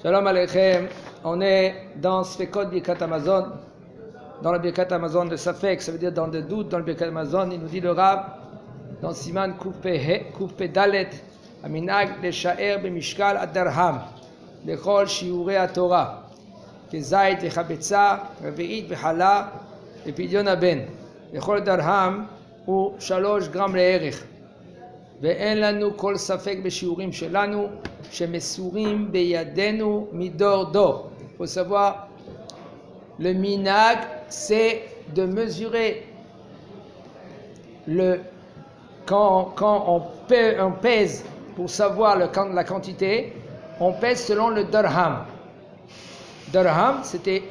Shalom Aleichem, on est dans Sfekot Birkat Hamazon, dans le Birkat Hamazon de Safek, ça veut dire dans le doute, dans le Birkat Hamazon, il nous dit le Rav, dans Siman Koufpe Dalet, Aminag le Sha'er Bemishkal Adarham, Lechol Shiurei HaTorah, Kezait Vechabetza, Reve'it Vechala, Epidyon Aben, Lechol Darham, ou Shalosh Gram Le'erech. ואין לנו כל ספק בשיעורים שלנו שמסורים בידינו מדור דור. Il faut savoir, le minag, c'est de mesurer quand on pèse pour savoir la quantité, on pèse selon le dirham. Dirham, c'était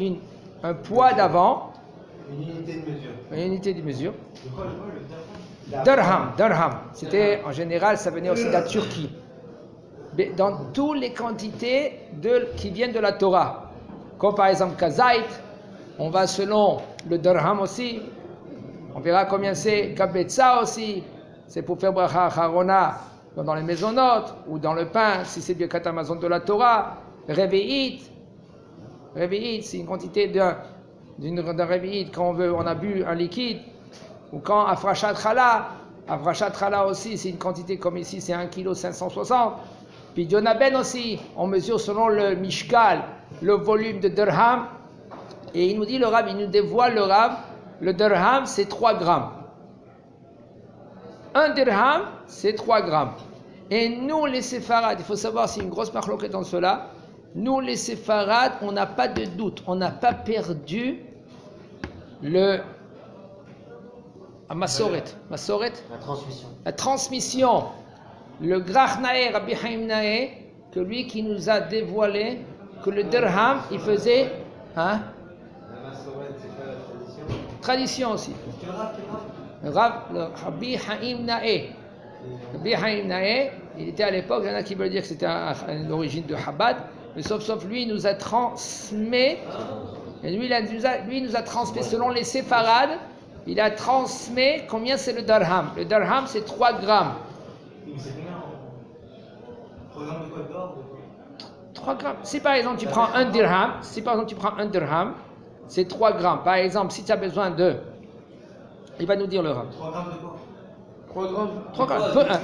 un poids d'avant. Une unité de mesure. Dirham, c'était en général, ça venait aussi de la Turquie. Mais dans toutes les quantités qui viennent de la Torah, comme par exemple Kazait, on va selon le dirham aussi, on verra combien c'est, Kabetza aussi, c'est pour faire bracha harona dans les maisonnotes, ou dans le pain, si c'est Birkat Hamazon de la Torah, Reve'it, c'est une quantité d'un Reve'it, quand on a bu un liquide, ou quand Afrashat Chala aussi, c'est une quantité comme ici, c'est 1,560 kg. Puis Dionaben aussi, on mesure selon le Mishkal, le volume de dirham. Et il nous dit, le Rav, il nous dévoile le Rav, le dirham c'est 3 grammes. Un dirham c'est 3 grammes. Et nous les séfarades, il faut savoir, c'est une grosse marloquette dans cela, nous les séfarades, on n'a pas de doute, on n'a pas perdu Masoret. La transmission. Le Grach Nae, Rabbi Haim Nae, que lui qui nous a dévoilé que le dirham, il faisait. La Masoret, c'est pas la tradition aussi. Le Rabbi Haim Nae. Rabbi Haim Nae, il était à l'époque, il y en a qui veulent dire que c'était l'origine de Chabad, mais sauf lui, il nous a transmis. Et lui, il nous a transmis selon les séfarades. Il a transmis combien c'est le dirham. Le dirham, c'est 3 grammes. C'est combien en programme de code d'or 3 grammes. Si par exemple tu prends un dirham, c'est 3 grammes. Par exemple, si tu as besoin de. Il va nous dire le Rav. 3 grammes de quoi 3 grammes.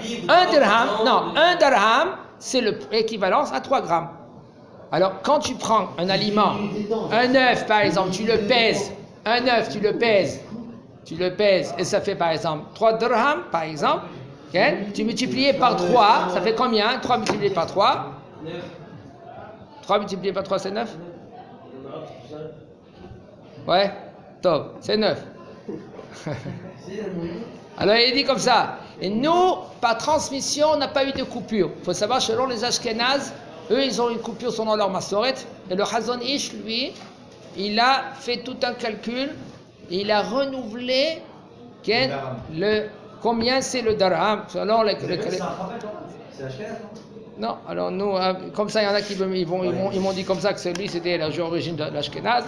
Un dirham, c'est l'équivalence à 3 grammes. Alors, quand tu prends un aliment, un œuf par exemple, tu le pèses. Un œuf, tu le pèses et ça fait par exemple 3 dirhams par exemple. Okay? Tu multiplies par 3, ça fait combien 3 multiplié par 3 3 multiplié par 3 c'est 9. Ouais, top, c'est 9. Alors il dit comme ça. Et nous, par transmission, on n'a pas eu de coupure. Il faut savoir, selon les Ashkenazes, eux ils ont une coupure selon leur Masoret. Et le Chazon Ish, lui, il a fait tout un calcul. Et il a renouvelé combien c'est le dirham selon c'est Ashkenaz, non, alors nous, comme ça, il y en a qui ils m'ont dit comme ça que celui c'était l'origine de l'Ashkenaz,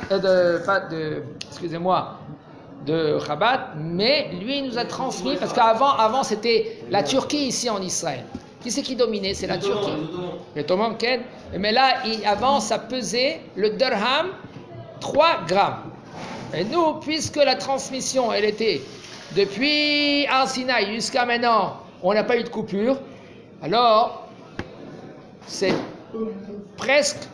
de Chabad, mais lui il nous a transmis, parce qu'avant c'était la Turquie ici en Israël. Qui c'est qui dominait? C'est la Turquie. Les Ottomans, mais là, avant ça pesait le dirham 3 grammes. Et nous, puisque la transmission, elle était depuis Arsinaï jusqu'à maintenant, on n'a pas eu de coupure, alors c'est presque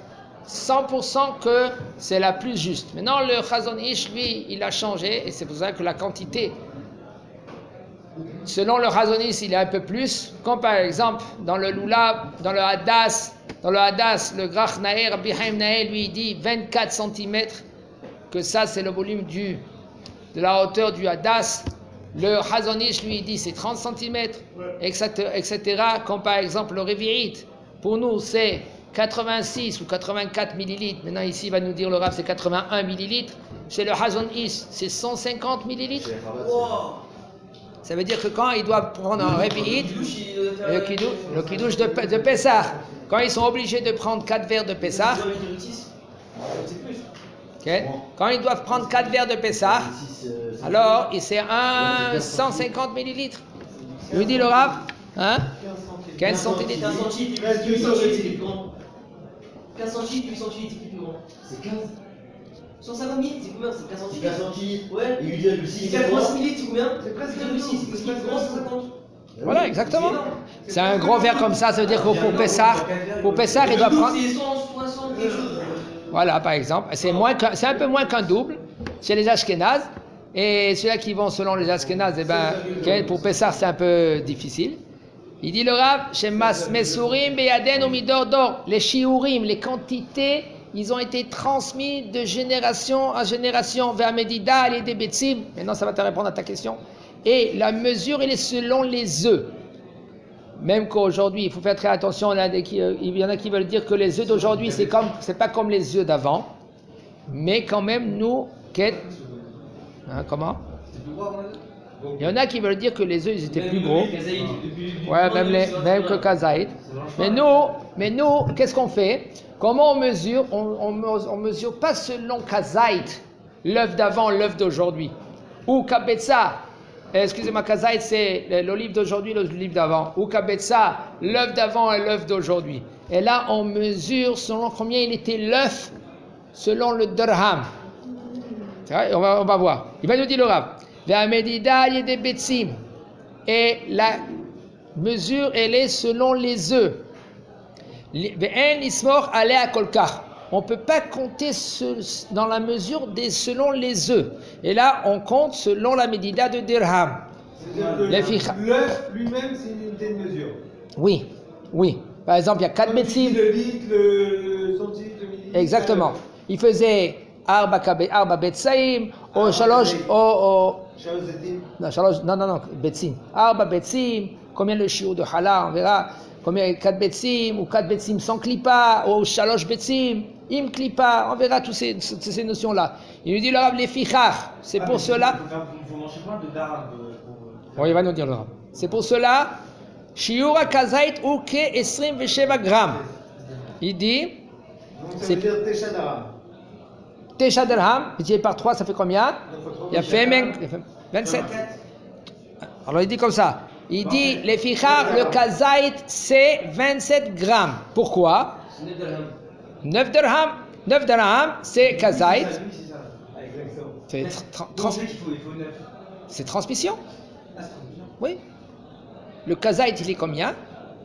100% que c'est la plus juste. Maintenant, le Chazon Ish, lui, il a changé, et c'est pour ça que la quantité, selon le Chazon Ish, il est un peu plus, comme par exemple dans le Lulav, dans le Hadas, le Grach Nae, Rabbi Haim Nae, lui, il dit 24 cm. Que ça c'est le volume de la hauteur du Hadas. Le Chazon Ish lui dit c'est 30 cm, etc. Comme par exemple le Revi'it, pour nous c'est 86 ou 84 millilitres. Maintenant ici il va nous dire le Rav c'est 81 millilitres. Chez le Chazon Ish c'est 150 millilitres. Ça veut dire que quand ils doivent prendre un Revi'it, le Kiddush de Pessah, quand ils sont obligés de prendre 4 verres de Pessah, okay. Quand ils doivent prendre 4 verres de Pessah, alors c'est 150 millilitres. Lui dit le Rav, 15 centilitres. 15 centilitres, 8 centilitres, c'est plus grand. C'est 15. 150 ml, c'est combien? C'est 15 centilitres. 15 centilitres. Ouais. Et 8,6. 86 ml, c'est combien? C'est presque 2,6. C'est plus grand, 150. Voilà, exactement. C'est un gros verre comme ça veut dire que pour Pessah, il doit prendre. C'est 160 quelque chose. Voilà, par exemple. C'est un peu moins qu'un double chez les Ashkénazes. Et ceux-là qui vont selon les Ashkénazes, eh ben, pour Pessah, c'est un peu difficile. Il dit le Rav, chez Mesurim, Beyaden, Omidor, Dor, les Shiurim, les quantités, ils ont été transmis de génération en génération vers Medida et des Betsim. Maintenant, ça va te répondre à ta question. Et la mesure, elle est selon les œufs. Même qu'aujourd'hui, il faut faire très attention. Il y en a qui veulent dire que les œufs d'aujourd'hui, c'est pas comme les œufs d'avant. Mais quand même, nous, comment? Il y en a qui veulent dire que les œufs ils étaient plus gros. Ouais, même que Kazaïd. Mais nous, qu'est-ce qu'on fait? Comment on mesure? On mesure pas selon Kazaïd, l'œuf d'avant, l'œuf d'aujourd'hui. Ou Kabetza, excusez-moi, Kazaïd c'est l'olive d'aujourd'hui, l'olive d'avant. Ou Kabetza, l'œuf d'avant et l'œuf d'aujourd'hui. Et là, on mesure selon combien il était l'œuf, selon le dirham. C'est vrai, on va voir. Il va nous dire le Rav. Et la mesure, elle est selon les œufs. On ne peut pas compter dans la mesure selon les œufs. Et là, on compte selon la médida de dirham. L'œuf lui-même, c'est une unité de mesure. Oui. Par exemple, il y a 4 betsim. Le litre, le centilitre, le millilitre. Exactement. Il faisait Arba betsaim, au Shalosh, non, betsim. Arba betsim, combien le shiur de Hala, on verra. Combien 4 betsim, ou 4 betsim sans klipa, ou Shalosh betsim, im klipa, on verra toutes ces notions-là. Il nous dit le Rav les fichar, c'est pour cela. Il faut manger plein de darab. Oui, il va nous dire le Rav. C'est pour cela, shiura kazait ou ke 27 grammes. Il dit. Donc ça veut dire Tesha Darab. Tesha dirham, multiplié par 3, ça fait combien? Il a fait 27. Alors il dit comme ça. Il dit, les fichar, le kazaït, c'est 27 grammes. Pourquoi? 9 dirham. 9 dirham, c'est kazaït. C'est transmission. Oui. Le kazaït, il est combien?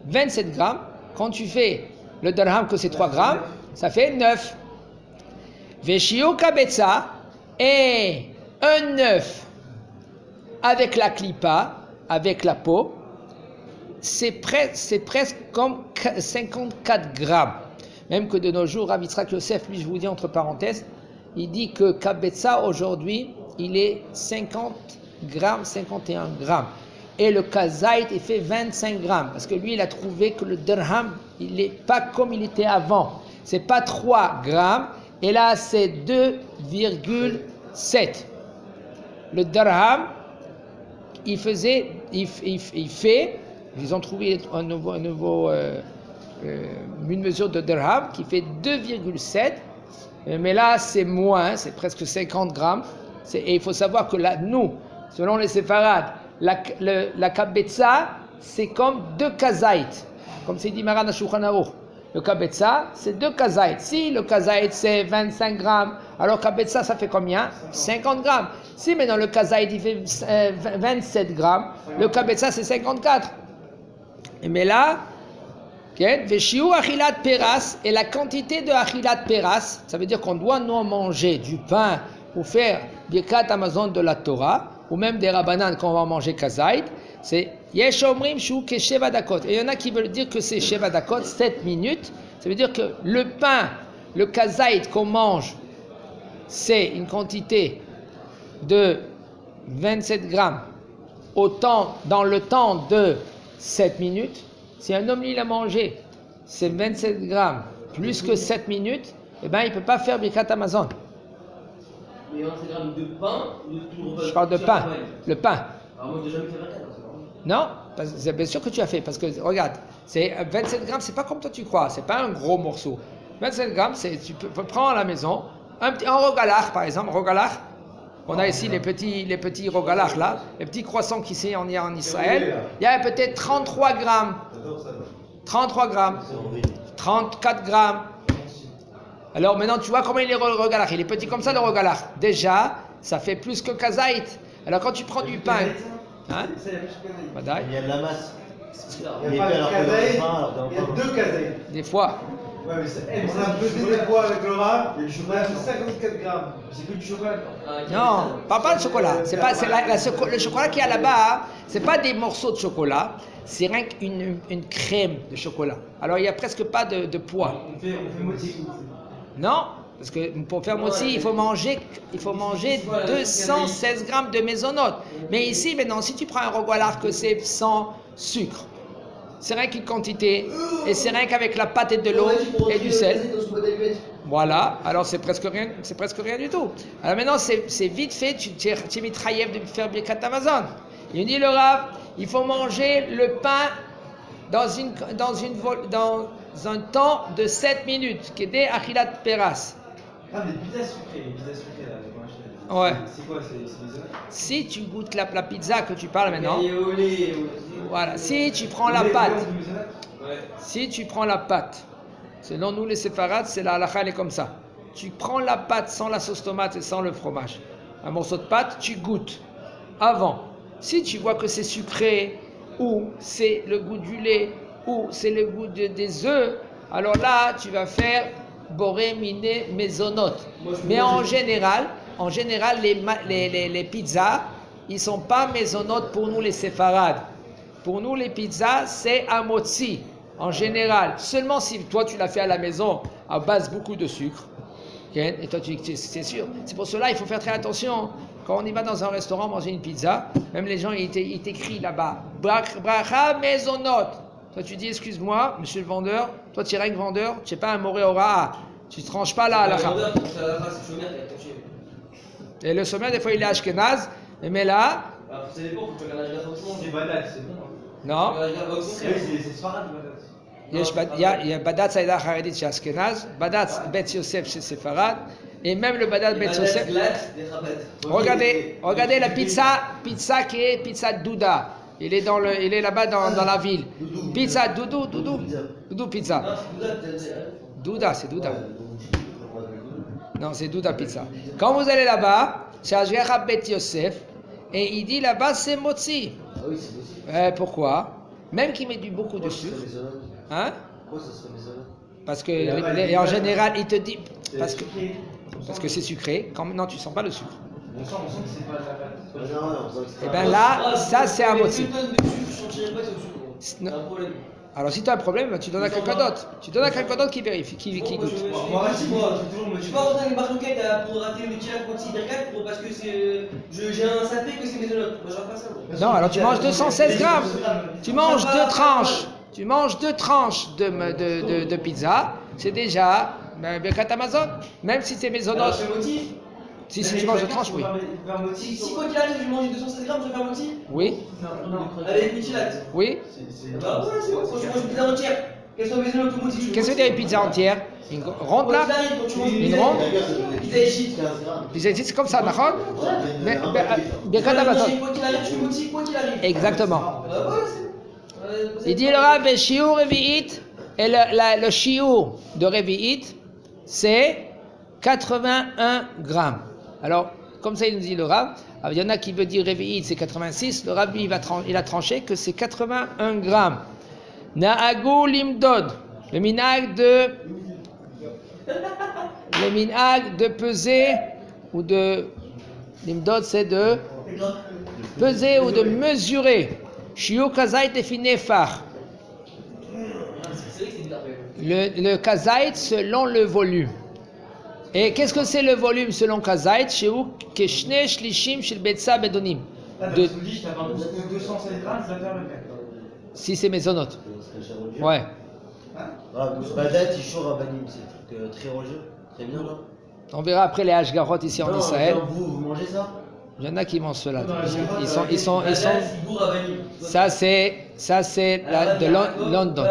27 grammes. Quand tu fais le dirham, que c'est 3 grammes, ça fait 9. Veshiu kabetza, et un œuf avec la klipa, avec la peau, c'est presque comme 54 grammes. Même que de nos jours, Rav Yitzhak Yosef, lui je vous dis entre parenthèses, il dit que kabetza aujourd'hui, il est 50 grammes, 51 grammes. Et le kazaït, il fait 25 grammes. Parce que lui, il a trouvé que le dirham, il n'est pas comme il était avant. C'est pas 3 grammes. Et là, c'est 2,7. Le dirham, il fait, ils ont trouvé une mesure de dirham qui fait 2,7. Mais là, c'est moins, c'est presque 50 grammes. Et il faut savoir que là, nous, selon les séfarades, la kabetza, c'est comme 2 kazaït. Comme c'est dit Maran Shulchan Aruch. Le kabetza, c'est 2 kazaït. Si le kazaït, c'est 25 grammes, alors kabetza, ça fait combien? 50 grammes. Si maintenant le kazaït, il fait 27 grammes, le kabetza, c'est 54. Mais là, veshiu achilat peras, et la quantité de achilat peras, ça veut dire qu'on doit nous manger du pain pour faire birkat Amazon de la Torah, ou même des rabanan quand on va manger kazaït, c'est yesh omrim shu ke sheva dakot. Et il y en a qui veulent dire que c'est sheva dakot, 7 minutes. Ça veut dire que le pain, le kazaït qu'on mange, c'est une quantité de 27 grammes dans le temps de 7 minutes. Si un homme, il a mangé, c'est 27 grammes plus que 7 minutes, eh ben, il ne peut pas faire birkat Amazon. Mais 27 grammes de pain ou de tout? Je parle de pain. Le pain. Alors moi, j'ai jamais fait 24. Non, c'est bien sûr que tu as fait, parce que regarde, c'est 27 grammes, c'est pas comme toi tu crois, c'est pas un gros morceau. 27 grammes, tu peux prendre à la maison, un rogalach par exemple, rogalach. On a ici les petits rogalach là, les petits croissants qui sont en Israël. Il y a peut-être 33 grammes, 33 grammes, 34 grammes. Alors maintenant, tu vois comment il est le rogalach. Il est petit comme ça, le rogalach. Déjà, ça fait plus que kazaït. Alors quand tu prends du pain... Hein? Il y a de la masse. Il y a pas de kazaït, il y a 2 kazaït. Des fois. Ouais, mais on a pesé des poids avec le rat, et le chocolat fait 54 grammes. C'est que du chocolat. Non, pas le chocolat. C'est pas, le chocolat qu'il y a là-bas, c'est pas des morceaux de chocolat, c'est rien qu'une crème de chocolat. Alors il n'y a presque pas de poids. On fait moitié. Non, parce que pour faire moitié, il faut manger 216 grammes de mésonote. Mais ici, maintenant, si tu prends un rogalach que c'est sans sucre, c'est rien qu'une quantité, et c'est rien qu'avec la pâte et de l'eau et du sel. Voilà, alors c'est presque rien du tout. Alors maintenant, c'est vite fait, tu es mitraillev de faire Birkat Hamazon. Il dit le Rav, il faut manger le pain dans un temps de 7 minutes, qui est des achilat peras. Ah, mais pizzas sucrées là, qu'on achète. Ouais. C'est quoi? C'est des œufs? Si tu goûtes la pizza que tu parles maintenant, voilà, si tu prends la pâte, selon nous les séfarades, c'est la halakha, elle est comme ça. Tu prends la pâte sans la sauce tomate et sans le fromage. Un morceau de pâte, tu goûtes avant. Si tu vois que c'est sucré, ou c'est le goût du lait, ou c'est le goût des œufs, alors là, tu vas faire boré, miné, mésonote. Mais en général, les pizzas, ils ne sont pas mésonotes pour nous les séfarades. Pour nous, les pizzas, c'est un motzi, en général. Seulement si toi, tu l'as fait à la maison, à base beaucoup de sucre. Okay? Et toi, c'est sûr. C'est pour cela, il faut faire très attention. Quand on y va dans un restaurant manger une pizza, même les gens, ils t'écrivent là-bas, bracha mésonote. Toi, tu dis, excuse-moi, monsieur le vendeur, toi, tu es rien que vendeur, tu n'es pas un moré ora. Tu ne tranches pas là à la fin. Et le sommet, des fois, il est ashkenaz, mais là... C'est badat, c'est bon. Non. C'est sfarad, badat. Il y a Badat Saïda Haredit chez Ashkenaz, Badat Bet Yosef chez Sefarad, et même le Badat Bet Yosef. Regardez la pizza qui est pizza Douda. Il est là-bas dans la ville. Pizza Doudou pizza. Douda, c'est Douda. Non, c'est Douda pizza. Quand vous allez là-bas, c'est Ashgacha Bet Yosef, et il dit là-bas c'est motzi. Ah oui, c'est possible. Pourquoi? Même qu'il met beaucoup de sucre. Hein? Pourquoi ça serait mésonote? Parce que en général, il te dit parce que c'est sucré. Quand maintenant tu sens pas le sucre. On sent que c'est pas de la pâte. Et bien là, ça c'est un motzi. C'est un problème. Alors si tu as un problème, tu donnes à quelqu'un d'autre. Tu donnes à quelqu'un d'autre qui vérifie, qui goûte. Moi, je suis pas rentré dans les marloquettes pour rater le tirage contre Cybercat parce que j'ai un sapé que c'est mésonote. Moi, j'aurais pas ça. Non, alors tu manges 216 grammes. Tu manges 2 tranches. Tu manges 2 tranches de pizza. C'est déjà Birkat Hamazon. Même si c'est mésonote. C'est motif. Si tu manges 2 tranches, oui. Si quoi qu'il arrive, je mange 216 grammes, je vais faire motif. Oui. Avec Michelat. Oui. Bah ouais, c'est bon. Quand tu manges une pizza entière, qu'elle soit mésonote ou motif. Qu'est-ce que tu veux dire une pizza entière? Une ronde là? Une ronde? Pizza Égypte. Pizza Égypte, c'est comme ça, d'accord? Mais Birkat Hamazon. Quoi qu'il arrive, je suis motif, quoi qu'il arrive. Exactement. Bah ouais, c'est. Il dit le Rav et Shiur Revi'it, et le Shiur de Revi'it, c'est 81 grammes. Alors, comme ça, il nous dit le Rav. Il y en a qui veut dire Revi'it, c'est 86. Le Rav, il a tranché que c'est 81 grammes. Na'agu limdod, le minag de peser ou de limdod, c'est de peser ou de mesurer. Shiur kazait define far. Le kazait selon le volume. Et qu'est-ce que c'est le volume selon Kazait? Chez où Keshne Shlishim Shel Betsa Bedonim. De 216 grammes, ça va faire le cas. Si c'est mésonote. Ouais. Voilà, Badat, Ishur, Abanim, c'est un truc très religieux, très bien, non? On verra après les Hashgarot ici en Israël. Vous mangez ça? Il y en a qui mangent cela. Ils sont. Ça c'est de London.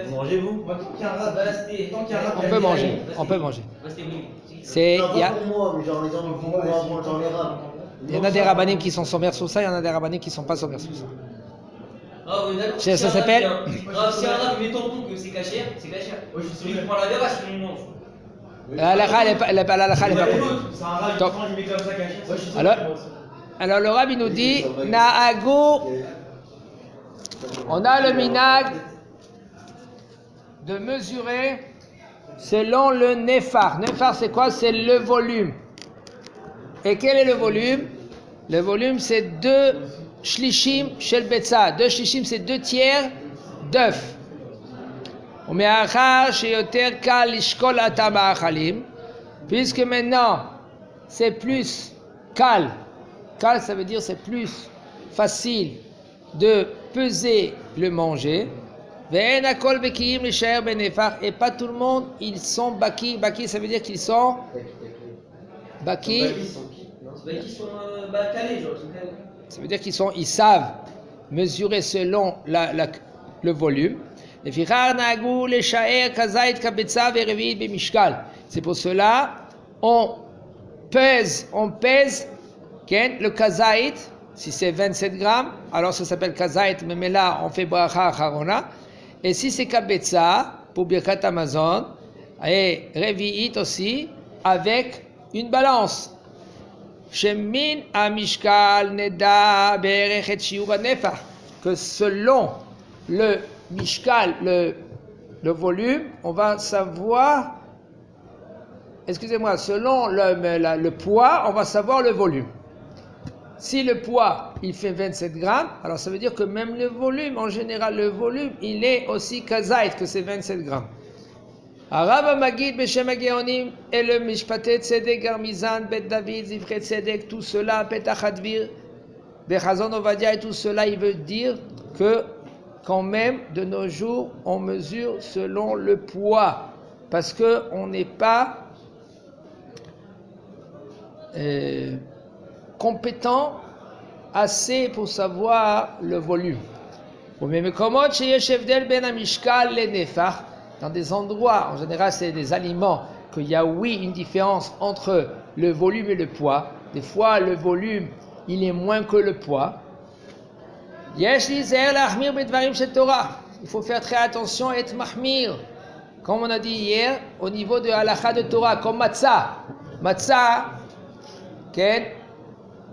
Vous mangez vous? On peut manger. C'est il y a. Pour moi, mais genre les gens pour moi, j'en ai rare. Il y en a des rabbinim qui sont sommers sur ça, il y en a des rabbinim qui sont pas sommers sur ça. Ça s'appelle. Si un rab met tampon que c'est cachère, c'est cachère. Celui qui prend la verre, c'est une mange. L'halakha, elle n'est pas C'est un rat, Top. il met comme ça caché. Alors le Rabbi nous dit, Na'agu, on a le minag de mesurer selon le nefar. Nefar, c'est quoi? C'est le volume. Et quel est le volume? Le volume, c'est 2 shlishim shel betza. 2 shlishim, c'est 2 tiers d'œuf. Puisque maintenant, c'est plus cal. Cal, ça veut dire c'est plus facile de peser le manger. Et pas tout le monde, ils sont baki. Baki, ça veut dire qu'ils sont baki. Ça veut dire ils savent mesurer selon le volume. C'est pour cela on pèse le kazait. Si c'est 27 grammes, alors ça s'appelle kazait, mais là on fait bracha harona. Et si c'est kabetza pour Birkat Amazon, et revi'it aussi avec une balance. Shemin amishkal neda berechet shiur nefah, que selon le mishkal, le volume, on va savoir, selon le poids, on va savoir le volume. Si le poids, il fait 27 grammes, alors ça veut dire que même le volume, en général, le volume, il est aussi kazait, que c'est 27 grammes. Arav Magid, Beshem Ageonim, et le Mishpatet Tzedek, Garmizan, Bet David, Zivret Tzedek, tout cela, Petach Hadvir, Bechazon Ovadia, et tout cela, il veut dire que quand même, de nos jours, on mesure selon le poids, parce qu'on n'est pas compétent assez pour savoir le volume. Dans des endroits, en général c'est des aliments, qu'il y a une différence entre le volume et le poids. Des fois le volume il est moins que le poids. Il faut faire très attention et être mahmir. Comme on a dit hier, au niveau de halakha de Torah, comme matzah. Matzah,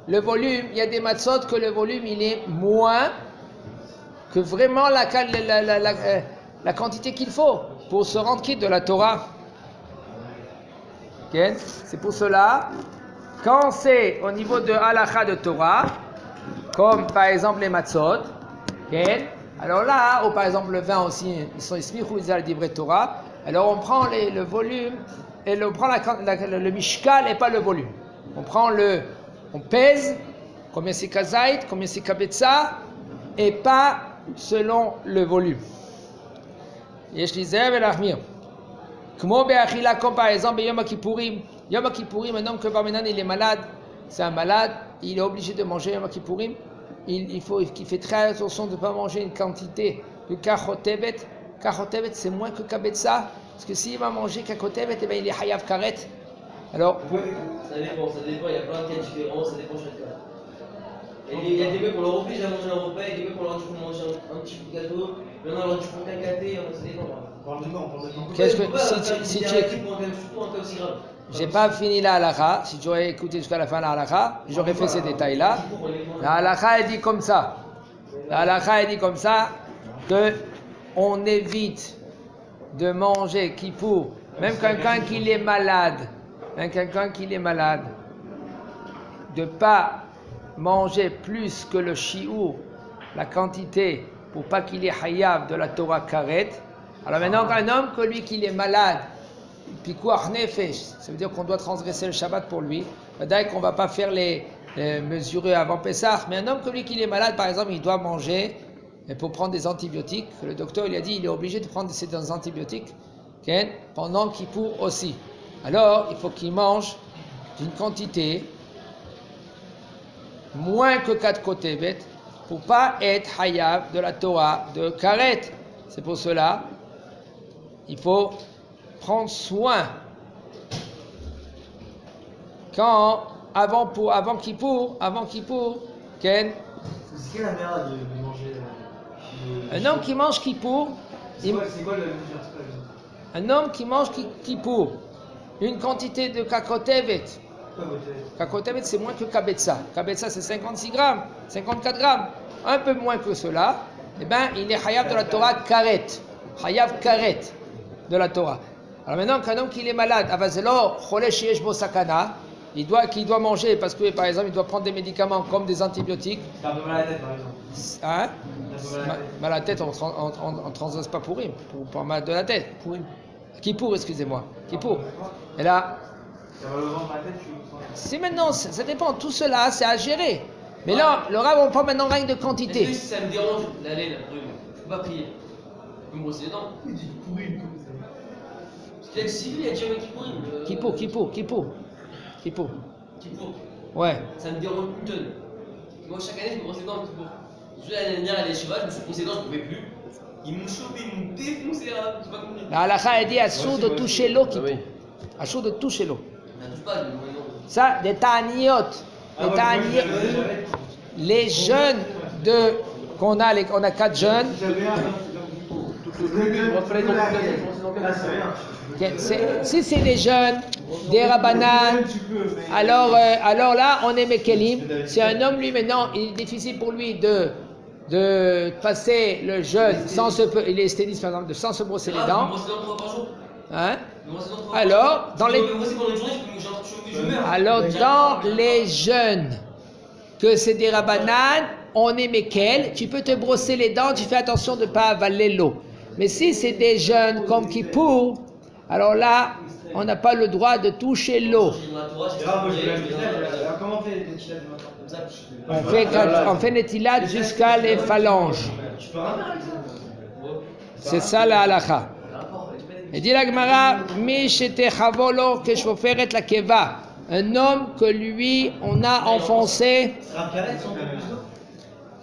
le volume, il y a des matzot que le volume il est moins que vraiment la quantité qu'il faut pour se rendre quitte de la Torah. C'est pour cela, quand c'est au niveau de halakha de Torah, comme par exemple les matzot, alors là, ou par exemple le vin aussi, ils sont ismichou izal divrei Torah, alors on prend le volume, et on prend le mishkal et pas le volume. On pèse combien c'est kazait, combien c'est kabetza, et pas selon le volume. Yesh li zev el achmir. Kmo be'achila, comme par exemple Yom Kippourim. Yom Kippourim, un homme que Barmenan il est malade, c'est un malade, il est obligé de manger Yom Kippourim. Il fait très attention de ne pas manger une quantité de kachotevet. Kachotevet c'est moins que kabetza, parce que s'il va manger kachotevet, eh bien, il est hayav karet. Alors, ça dépend, il y a plein de cas différents, ça dépend chaque cas. Et il y a des mecs, on leur oblige à manger un repas, et des mecs, on leur dit qu'il faut manger un petit bout de gâteau, mais on leur dit qu'il faut qu'un café, ça dépend. On parle de non. Qu'est-ce que si tu j'ai pas fini la halakha, si tu aurais écouté jusqu'à la fin la halakha, j'aurais fait ces détails-là. La halakha est dit comme ça. La halakha est dit comme ça que on évite de manger kippour, même quelqu'un qui est malade, de pas manger plus que le shiur, la quantité, pour pas qu'il ait hayav de la Torah karet. Alors maintenant, un homme que lui qui est malade, pikuach nefesh, ça veut dire qu'on doit transgresser le Shabbat pour lui. D'ailleurs qu'on va pas faire les mesurer avant Pessah, mais un homme que lui qui est malade, par exemple, il doit manger pour prendre des antibiotiques. Le docteur il a dit il est obligé de prendre ces antibiotiques pendant Kippour aussi. Alors il faut qu'il mange d'une quantité moins que 4 kotevet pour pas être hayav de la Torah de karet. C'est pour cela il faut prendre soin avant Kippour, C'est quelle la meilleure de manger un homme qui mange Kippour, c'est quoi le un homme qui mange Kippour, une quantité de kakotevet. Kakotevet, c'est moins que kabetza. Kabetza, c'est 56 grammes, 54 grammes. Un peu moins que cela, eh bien, il est hayav de la Torah karet. Hayav karet de la Torah. Alors maintenant, qu'un homme qui est malade, avazelo, cholesh yesh bo sakana, qu'il doit manger parce que, par exemple, il doit prendre des médicaments comme des antibiotiques. T'as un peu mal à la tête, par exemple. Hein? T'as un peu mal à la tête. Mal à la tête, on ne transose pas pour rime, pour mal de la tête. Qui pour, excusez-moi. Qui pour. Et là, T'as mal au ventre, à la tête, c'est maintenant, ça dépend. Tout cela, c'est à gérer. Mais là, le rab, on parle maintenant rien de quantité. Est-ce que si ça me dérange d'aller la brume, je peux pas prier. Je peux me brosser les dents. Oui, tu pourris comme ça. Parce qu'il y a que civil, il y a déjà un qui pourrit. Qui pour. Ouais. Ouais. Ça me dérange une tonne. Moi, chaque année, je me brosse les dents un petit peu. L'année dernière, à l'écheval, je me suis brossé les dents, je ne pouvais plus. Ils m'ont chopé, ils m'ont défoncé là. Je sais pas comment. La halakha a dit assour de toucher l'eau qui pour. Assour de toucher l'eau. Ça touche pas, non. Ça, des ta'aniot. Les jeunes qu'on a, on a 4 jeunes. Si c'est des jeunes, des rabbanan, alors là, on est mekelim. C'est un homme, lui, maintenant, il est difficile pour lui de passer le jeûne sans se, il est sténiste, par exemple, sans se brosser les dents. Hein? Alors, dans les jeunes, que c'est des rabbanan, on est mekel, tu peux te brosser les dents, tu fais attention de ne pas avaler l'eau. Mais si c'est des jeunes comme Kippour, alors là, on n'a pas le droit de toucher l'eau. Comment on fait les netilat? On fait netilat jusqu'à les phalanges. C'est ça la halakha. Et dit la Gemara, mi shete chavolo keshvoferet la keva. Un homme que lui, on a enfoncé.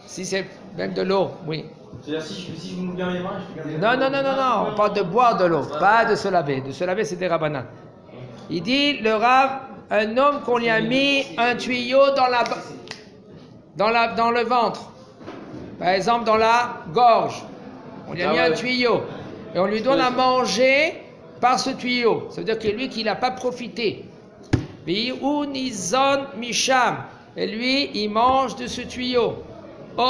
Si c'est même de l'eau, oui. C'est-à-dire si je me mouille bien les mains, je fais comme ça. Non. On parle de boire de l'eau, pas de se laver. De se laver, c'est des rabbanan. Il dit, le Rav, un homme qu'on lui a mis un tuyau dans le ventre. Par exemple, dans la gorge. On lui a mis un tuyau. Et on lui donne à manger par ce tuyau. Ça veut dire que lui, qu'il n'a pas profité. Ou nizon misham. Et lui, il mange de ce tuyau. Ou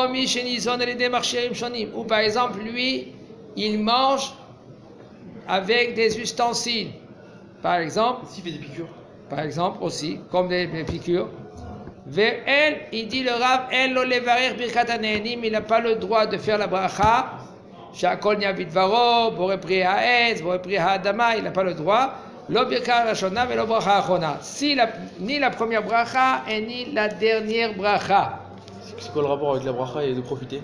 par exemple, lui, il mange avec des ustensiles. Par exemple, s'il fait des piqûres. Par exemple, aussi, comme des piqûres. Ve'el, il dit le Rav, el lo levarer birkat hanehenim, il n'a pas le droit de faire la bracha. Shakol niavit varo, boré pri ha'etz, boré pri ha'adama, il n'a pas le droit. Lo birkat rashona ve lo bracha achona. Ni la première bracha et ni la dernière bracha. C'est quoi le rapport avec la bracha et de profiter?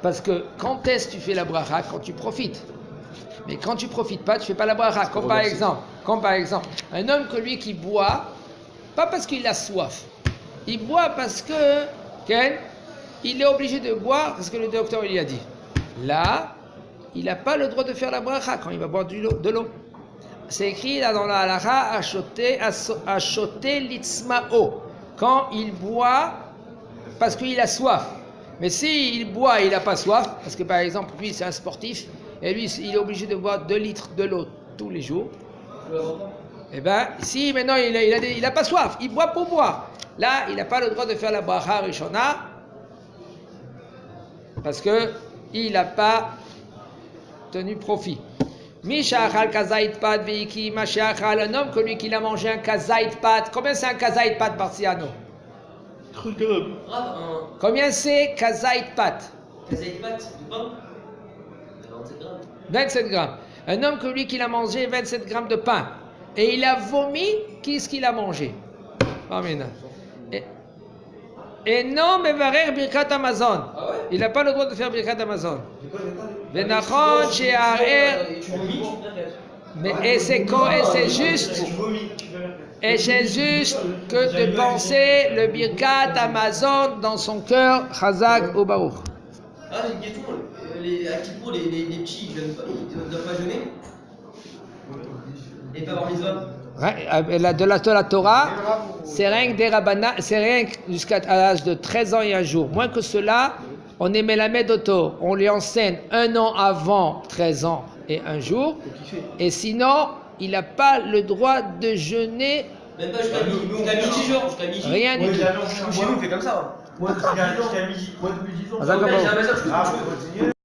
Parce que quand est-ce que tu fais la bracha? Quand tu profites. Mais quand tu profites pas, tu fais pas la bracha. Comme par exemple, un homme que lui qui boit, pas parce qu'il a soif. Il boit parce que, il est obligé de boire parce que le docteur lui a dit. Là, il n'a pas le droit de faire la bracha quand il va boire de l'eau. C'est écrit là dans la halakha, achoté litzmao. Quand il boit parce qu'il a soif. Mais s'il boit et il n'a pas soif, parce que par exemple, lui c'est un sportif, et lui il est obligé de boire 2 litres de l'eau tous les jours, et bien si maintenant il n'a pas soif, il boit pour boire, là il n'a pas le droit de faire la bracha rishona, parce qu'il n'a pas tenu profit. Misha achal kazait pat veiki, masha achal, un homme que lui qu'il a mangé un kazait pat, combien c'est un kazait pat par Siano? Combien c'est kazait pat? Kazait pat, du pain 27 grammes. 27 grammes. Un homme que lui qu'il a mangé 27 grammes de pain et il a vomi, qu'est-ce qu'il a mangé? Amen. Et non, mais varer birkat Amazon. Il n'a pas le droit de faire birkat Amazon. Venachon chez mais et c'est juste. Et c'est juste que de penser le birkat Amazon dans son cœur, Chazak ou Baruch. Ah, j'ai une question. À Kippour, les petits, ils ne doivent pas jeûner? Et pas avoir mitzvah? De la Torah, c'est rien que des rabbana, c'est rien que jusqu'à l'âge de 13 ans et un jour. Moins que cela, on est melamed auto. On lui enseigne 1 an avant 13 ans et un jour. Et sinon, il n'a pas le droit de jeûner Même pas jusqu'à midi, genre, jusqu'à midi. rien du tout. Chez nous, on fait comme ça. Jusqu'à midi. Mazal J'ai Tov. un message que Ah, tu vous veux. continuez